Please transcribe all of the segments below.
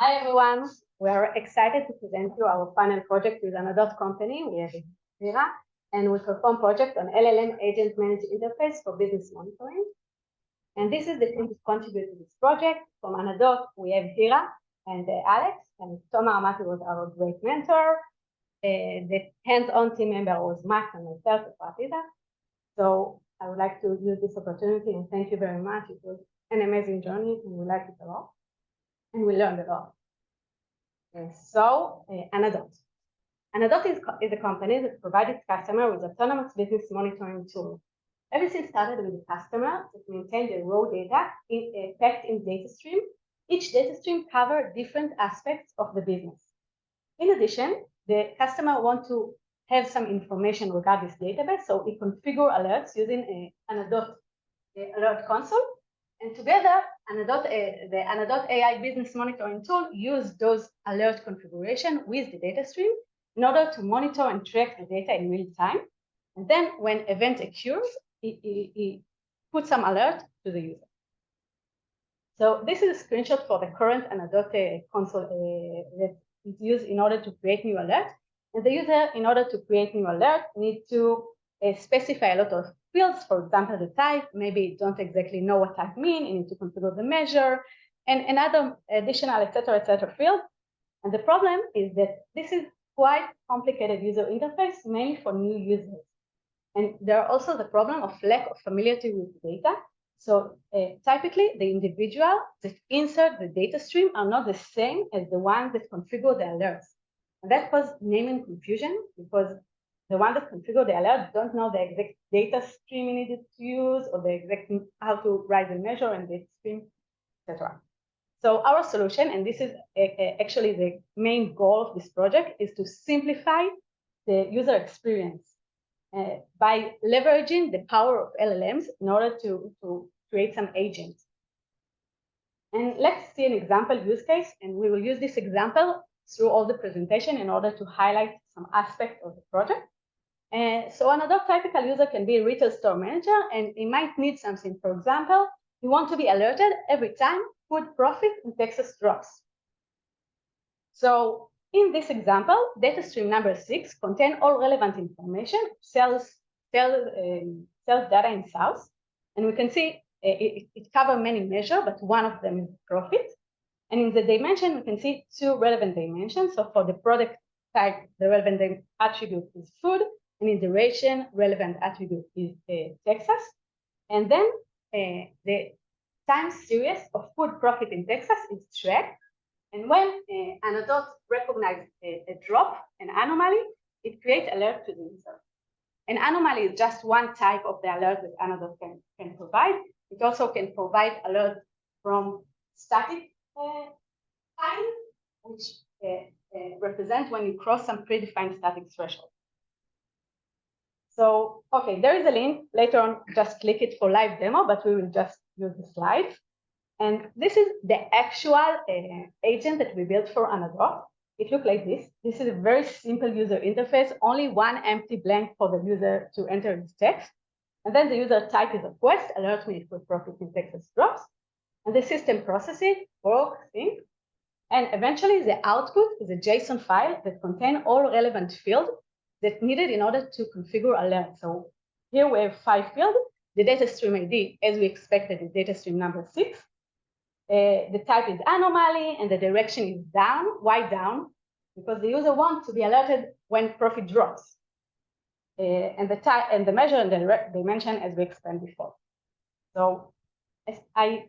Hi everyone, we are excited to present you our final project with Anodot company. We have Zira, and we perform project on LLM agent managed interface for business monitoring. And this is the team that contributed to this project. From Anodot, we have Zira and Alex, and Tomer Amati was our great mentor. The hands-on team member was Max and myself at Partida. So I would like to use this opportunity and thank you very much. It was an amazing journey and we liked it a lot. And we learned a lot. Anodot. Anodot is a company that provides its customer with autonomous business monitoring tool. Everything started with the customer that maintained the raw data packed in data stream. Each data stream covers different aspects of the business. In addition, the customer wants to have some information regarding this database, so it configure alerts using Anodot alert console. And together, the Anodot AI business monitoring tool use those alert configuration with the data stream in order to monitor and track the data in real time. And then when event occurs, it puts some alert to the user. So this is a screenshot for the current Anodot console that is used in order to create new alert. And the user, in order to create new alert, needs to specify a lot of fields, for example, the type, maybe don't exactly know what type mean, you need to configure the measure, and another additional, etc., field. And the problem is that this is quite complicated user interface, mainly for new users. And there are also the problem of lack of familiarity with data. So typically, the individual that insert the data stream are not the same as the ones that configure the alerts. And that causes naming confusion because the one that configure the alert don't know the exact data stream you needed to use or the exact how to write the measure and data stream, etc. So our solution, and this is actually the main goal of this project, is to simplify the user experience by leveraging the power of LLMs in order to create some agents. And let's see an example use case, and we will use this example through all the presentation in order to highlight some aspect of the project. So another typical user can be a retail store manager, and he might need something. For example, you want to be alerted every time food profit in Texas drops. So in this example, data stream number 6 contains all relevant information, sales data in South, and we can see it covers many measures, but one of them is profit. And in the dimension, we can see 2 relevant dimensions. So for the product type, the relevant attribute is food, and in duration, relevant attribute is Texas. And then the time series of food profit in Texas is tracked. And when Anodot recognizes a drop, an anomaly, it creates alert to the user. An anomaly is just one type of the alert that Anodot can provide. It also can provide alert from static time, which represent when you cross some predefined static threshold. So, okay, there is a link. Later on, just click it for live demo, but we will just use the slides. And this is the actual agent that we built for Anodot. It looks like this. This is a very simple user interface, only one empty blank for the user to enter his text. And then the user type is a request, alert me if food profit in Texas drops. And the system processes, work, think. And eventually the output is a JSON file that contains all relevant fields that needed in order to configure alert. So here we have 5 fields. The data stream ID, as we expected, is data stream number 6. The type is anomaly, and the direction is down. Why down? Because the user wants to be alerted when profit drops. And the type and the measure and the dimension, as we explained before. So I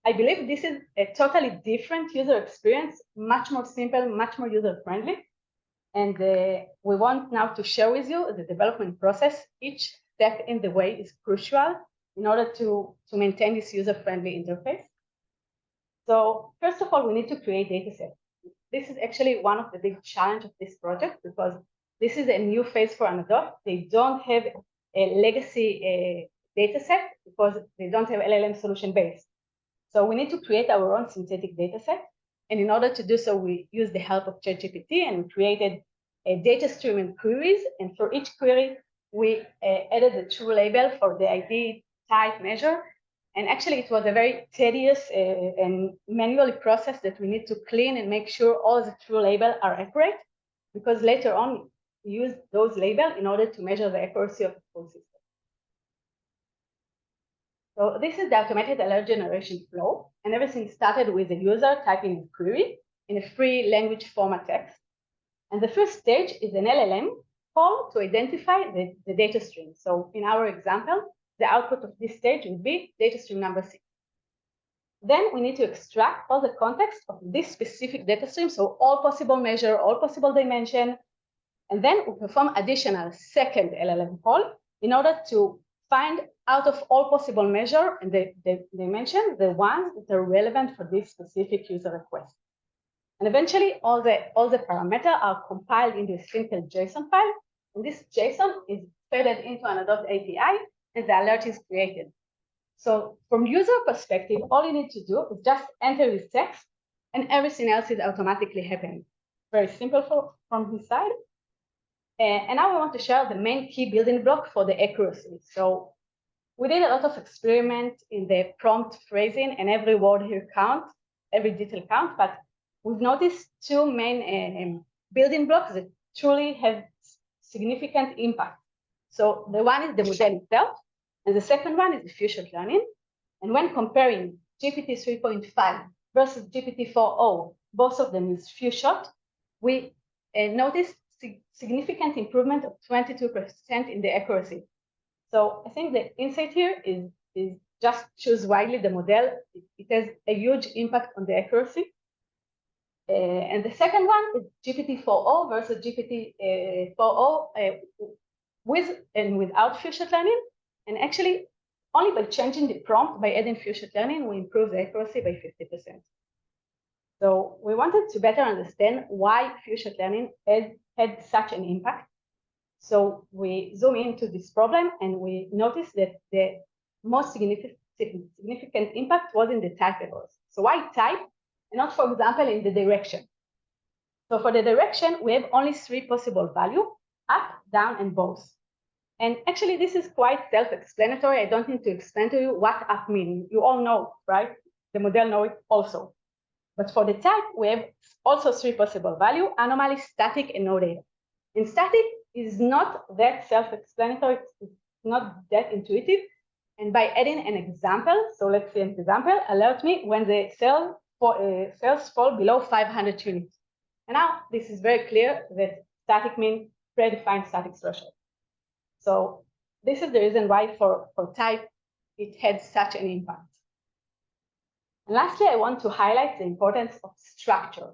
believe this is a totally different user experience, much more simple, much more user-friendly. And we want now to share with you the development process. Each step in the way is crucial in order to maintain this user-friendly interface. So first of all, we need to create data sets. This is actually one of the big challenges of this project because this is a new phase for Anodot. They don't have a legacy data set because they don't have LLM solution base. So we need to create our own synthetic data set. And in order to do so, we use the help of ChatGPT and we created a data stream and queries. And for each query, we added a true label for the ID type measure. And actually, it was a very tedious and manual process that we need to clean and make sure all the true labels are accurate, because later on, we use those labels in order to measure the accuracy of the full system. So this is the automated alert generation flow, and everything started with the user typing a query in a free language format text. And the first stage is an LLM call to identify the data stream. So in our example, the output of this stage would be data stream number 6. Then we need to extract all the context of this specific data stream, so all possible measure, all possible dimension, and then we perform additional second LLM call in order to find out of all possible measure and the dimension, the ones that are relevant for this specific user request. And eventually, all the parameters are compiled into a simple JSON file, and this JSON is fed into Anodot API, and the alert is created. So from user perspective, all you need to do is just enter this text, and everything else is automatically happening. Very simple from his side. And now we want to share the main key building block for the accuracy. So we did a lot of experiment in the prompt phrasing, and every word here counts, every detail counts, but we've noticed two main building blocks that truly have significant impact. So the one is the model itself, and the second one is the future learning. And when comparing GPT 3.5 versus GPT 4.0, both of them is few shot, we noticed significant improvement of 22% in the accuracy. So I think the insight here is just choose widely the model. It has a huge impact on the accuracy. And the second one is GPT 4.0 versus GPT 4.0 with and without future learning. And actually, only by changing the prompt, by adding future learning, we improve the accuracy by 50%. So we wanted to better understand why future learning had such an impact. So we zoom into this problem, and we noticed that the most significant impact was in the type errors. So why type, and not, for example, in the direction? So for the direction, we have only 3 possible values, up, down, and both. And actually, this is quite self-explanatory. I don't need to explain to you what up means. You all know, right? The model knows it also. But for the type, we have also 3 possible values, anomaly, static, and no data. And static is not that self-explanatory. It's not that intuitive. And by adding an example, so let's say an example, alert me when the sales fall below 500 units. And now this is very clear that static means predefined static threshold. So this is the reason why for type, it had such an impact. And lastly, I want to highlight the importance of structure.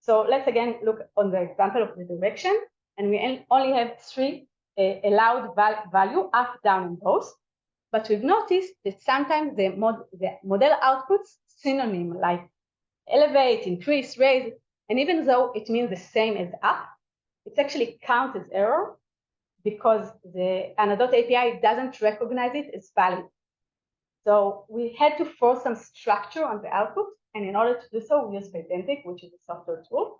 So let's again look on the example of the direction, and we only have 3 allowed value, up, down, and both. But we've noticed that sometimes the model outputs synonym like elevate, increase, raise, and even though it means the same as up, it actually counts as error because the Anodot API doesn't recognize it as valid. So we had to force some structure on the output, and in order to do so, we use Pydantic, which is a software tool,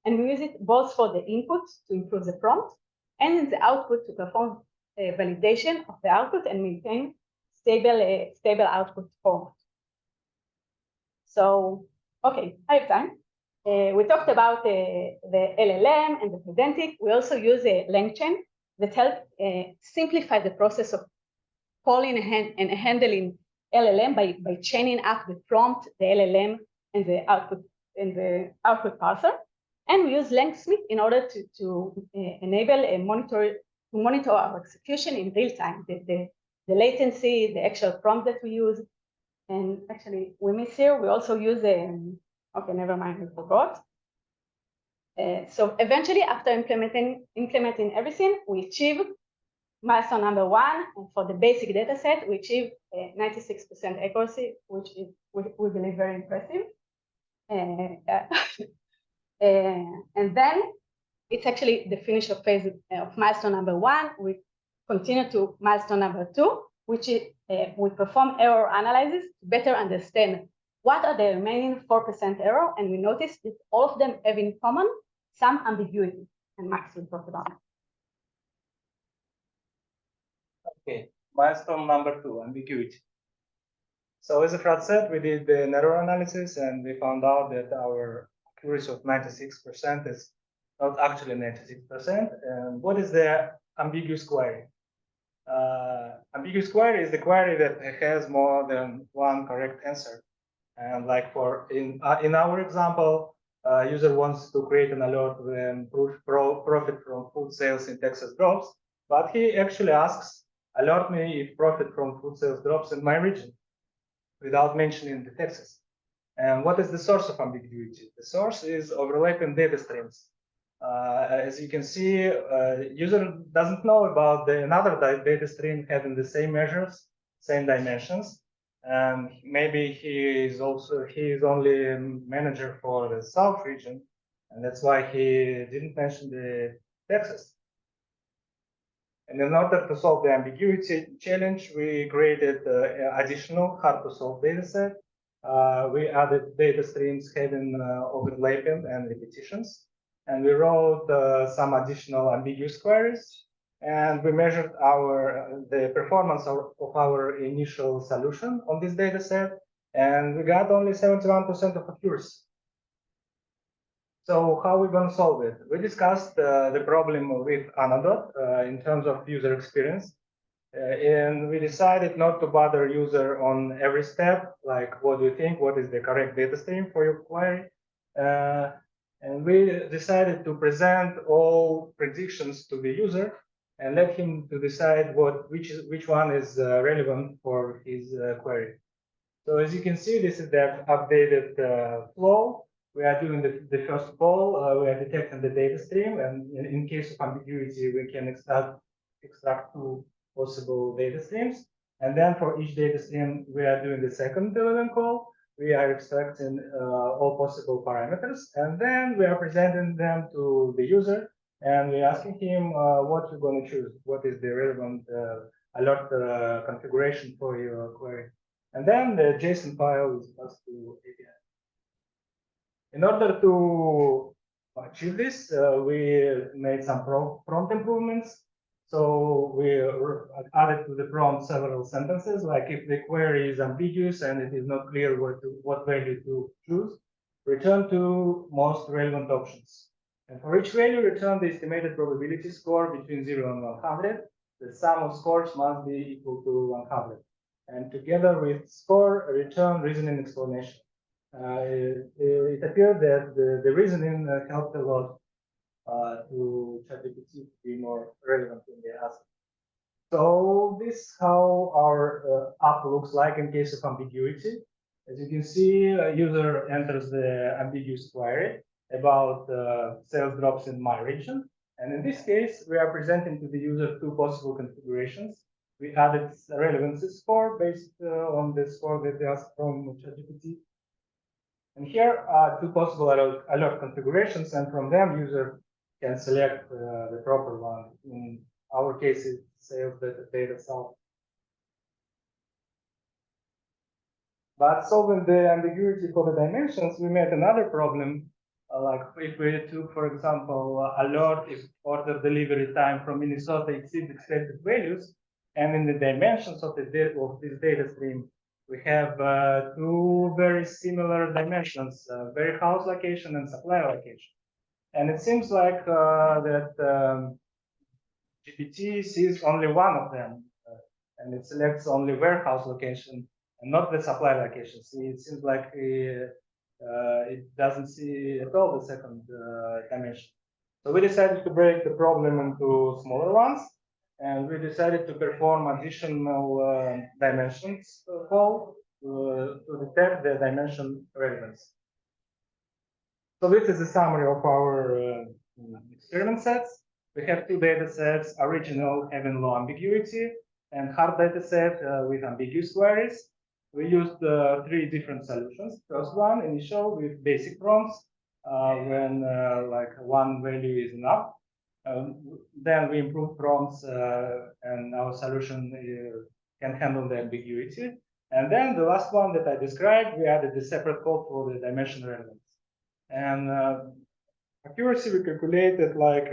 and we use it both for the input to improve the prompt, and in the output to perform validation of the output and maintain stable output format. So, okay, I have time. We talked about the LLM and the Pydantic. We also use a LangChain that help simplify the process of calling and handling LLM by chaining up the prompt, the LLM, and the output parser. And we use LangSmith in order to enable a monitor our execution in real time, the latency, the actual prompt that we use. And actually, we miss here. We also use okay, never mind, we forgot. So eventually, after implementing everything, we achieve milestone number 1, and for the basic data set, we achieve 96% accuracy, which is, we believe, very impressive. And then it's actually the finish of phase of milestone number 1. We continue to milestone number 2, which is we perform error analysis to better understand what are the remaining 4% error, and we notice that all of them have in common some ambiguity, and Max will talk about it. Okay, milestone number 2, ambiguity. So as Efrat said, we did the error analysis and we found out that our accuracy of 96% is not actually 96%. And what is the ambiguous query? Ambiguous query is the query that has more than one correct answer. And like in our example, user wants to create an alert when profit from food sales in Texas drops, but he actually asks, alert me if profit from food sales drops in my region, without mentioning the Texas. And what is the source of ambiguity? The source is overlapping data streams. As you can see, user doesn't know about another data stream having the same measures, same dimensions, and maybe he is only manager for the South region, and that's why he didn't mention the Texas. And in order to solve the ambiguity challenge, we created additional hard-to-solve dataset. We added data streams having overlapping and repetitions. And we wrote some additional ambiguous queries. And we measured the performance of our initial solution on this dataset. And we got only 71% of accuracy. So how are we going to solve it? We discussed the problem with Anodot in terms of user experience. And we decided not to bother user on every step, like what do you think, what is the correct data stream for your query. And we decided to present all predictions to the user and let him to decide which one is relevant for his query. So as you can see, this is the updated flow. We are doing the first call. We are detecting the data stream, and in case of ambiguity, we can extract two possible data streams. And then for each data stream, we are doing the second LLM call. We are extracting all possible parameters, and then we are presenting them to the user, and we're asking him what you're going to choose, what is the relevant alert configuration for your query. And then the JSON file is passed to API. In order to achieve this, we made some prompt improvements. So we added to the prompt several sentences, like if the query is ambiguous and it is not clear what value to choose, return to most relevant options. And for each value, return the estimated probability score between 0 and 100. The sum of scores must be equal to 100. And together with score, return reasoning explanation. It appeared that the reasoning helped a lot to ChatGPT to be more relevant in the answer. So this is how our app looks like in case of ambiguity. As you can see, a user enters the ambiguous query about sales drops in my region. And in this case, we are presenting to the user two possible configurations. We added a relevancy score based on the score that they asked from ChatGPT. And here are two possible alert configurations, and from them, user can select the proper one. In our case, it's sales data south. But solving the ambiguity for the dimensions, we met another problem. Like if we took, for example, alert if order delivery time from Minnesota exceeds expected values, and in the dimensions of this data stream, we have two very similar dimensions, warehouse location and supply location. And it seems like that GPT sees only one of them, and it selects only warehouse location and not the supply location. See, it seems like it doesn't see at all the second dimension. So we decided to break the problem into smaller ones, and we decided to perform additional dimensions call to detect the dimension relevance. So this is a summary of our experiment sets. We have two data sets, original having low ambiguity, and hard data set with ambiguous queries. We used three different solutions. First one, initial with basic prompts, when like one value is enough. Then we improved prompts, and our solution can handle the ambiguity. And then the last one that I described, we added a separate code for the dimension relevance. And accuracy we calculated like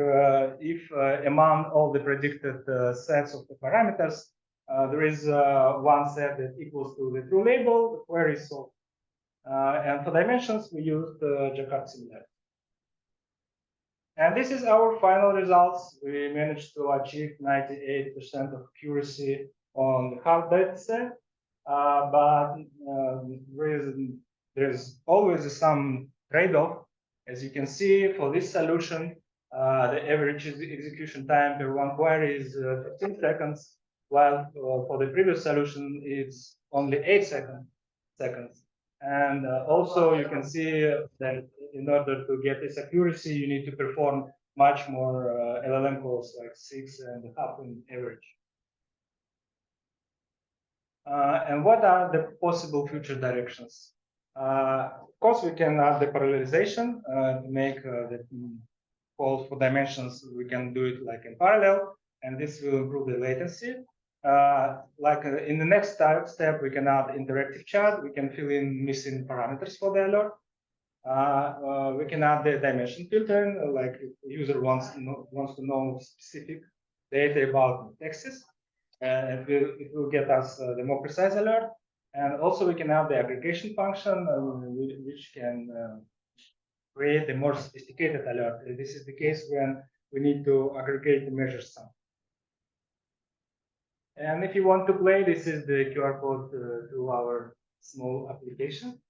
if among all the predicted sets of the parameters, there is one set that equals to the true label, the query is solved. And for dimensions, we used Jacquard similarity. And this is our final results. We managed to achieve 98% of accuracy on the hard data set, but there's always some trade-off. As you can see, for this solution, the average execution time per one query is 15 seconds, while for the previous solution, it's only 8 seconds. And also, you can see that in order to get this accuracy, you need to perform much more LLM calls, like 6.5 in average. And what are the possible future directions? Of course, we can add the parallelization to make the calls for dimensions. We can do it like in parallel, and this will improve the latency. In the next step, we can add interactive chat. We can fill in missing parameters for the alert. We can add the dimension filtering, like if the user wants to know specific data about texts, and it will get us the more precise alert. And also we can add the aggregation function, which can create a more sophisticated alert. This is the case when we need to aggregate the measure sum. And if you want to play, this is the QR code to our small application.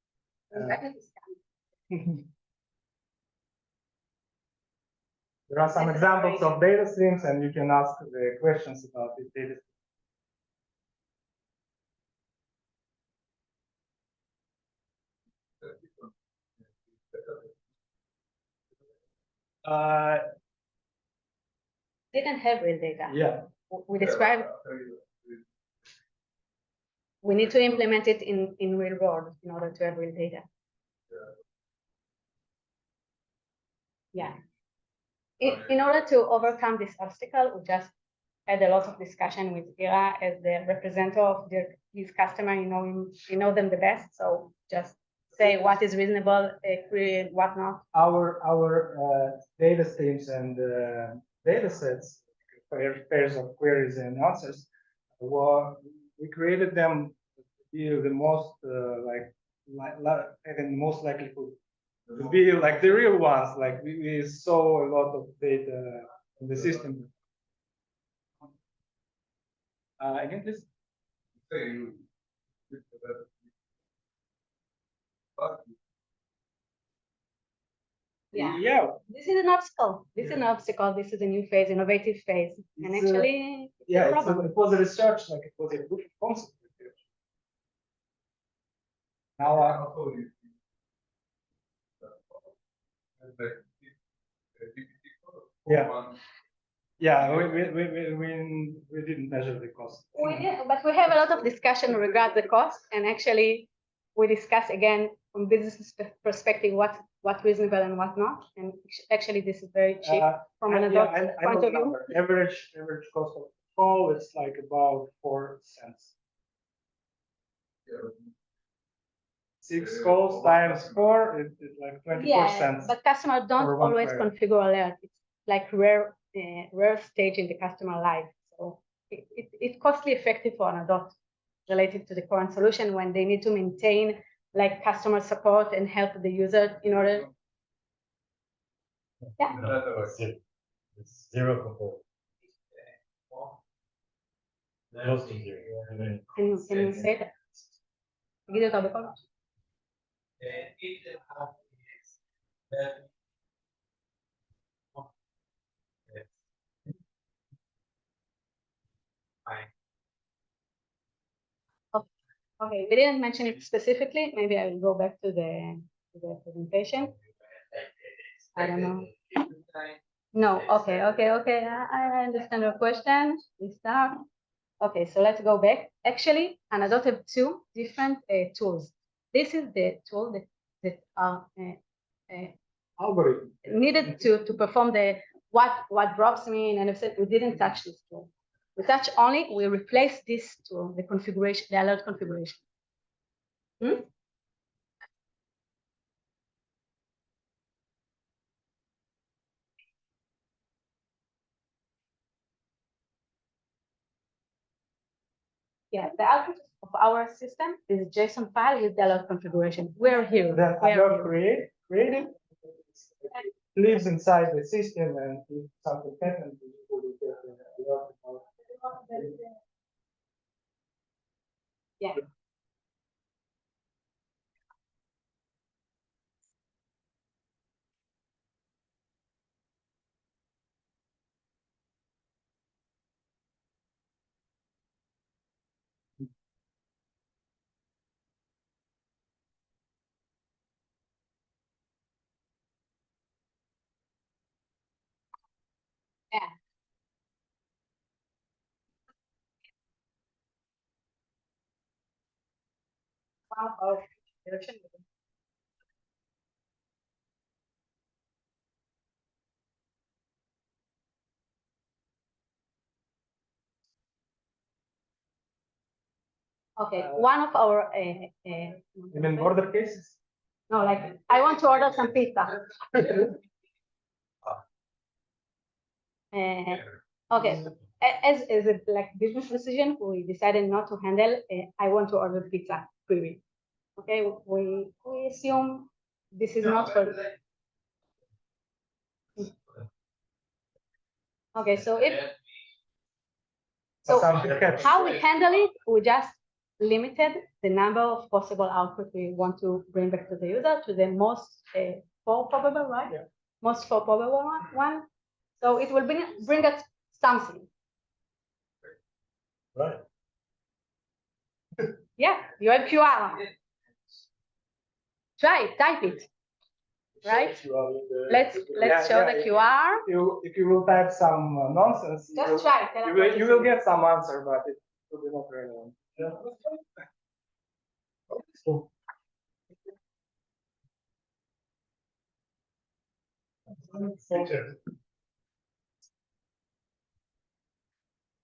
There are some examples of data streams, and you can ask the questions about this data stream. Didn't have real data. Yeah. We described. We need to implement it in real world in order to have real data. Yeah. In order to overcome this obstacle, we just had a lot of discussion with Ira as the representative of his customer. You know them the best, so just say what is reasonable, query, what not. Our data streams and data sets, pairs of queries and answers, we created them to be the most having the most likelihood to be like the real ones. Like we saw a lot of data in the system. Again, please. Yeah. This is an obstacle. This is an obstacle. This is a new phase, innovative phase. And actually, it was a research, like it was a proof of concept research. Now, we didn't measure the cost. We did, but we have a lot of discussion regarding the cost, and actually, we discuss again from business perspective what's reasonable and what not. And actually, this is very cheap from Anodot point of view. Average cost of call is like about 4 cents. 6 calls times 4 is like 24 cents. But customers don't always configure alert. It's like rare stage in the customer life. So it's costly effective for Anodot related to the current solution when they need to maintain like customer support and help the user in order. Yeah. It's zero component. Close to zero. Can you say that? תגיד אותה בקול. Okay, we didn't mention it specifically. Maybe I will go back to the presentation. I don't know. No, okay. I understand your question. We start. Okay, so let's go back. Actually, Anodot have two different tools. This is the tool that are algorithm needed to perform the what drops mean, and we didn't touch this tool. We replace this tool, the configuration, the alert configuration. Yeah, the output of our system is a JSON file with the alert configuration. We're here. Then We're Anodot here. created, lives inside the system, and if something happens, you will get an alert about Yeah. Yeah. One of direction. Okay, one of our You mean border cases? no, like I want to order some pizza. Okay, as a like business decision, we decided not to handle. I want to order pizza query. Okay, we assume this is not for. Okay, so how we handle it, we just limited the number of possible outputs we want to bring back to the user to the most four probable, right? Yeah. Most four probable one. So it will bring us something. Right. Yeah, you have QR. Try it, type it. Right? Let's show the QR. If you will type some nonsense, Just try. You will get some answer, but it will be not relevant. Yeah. Picture.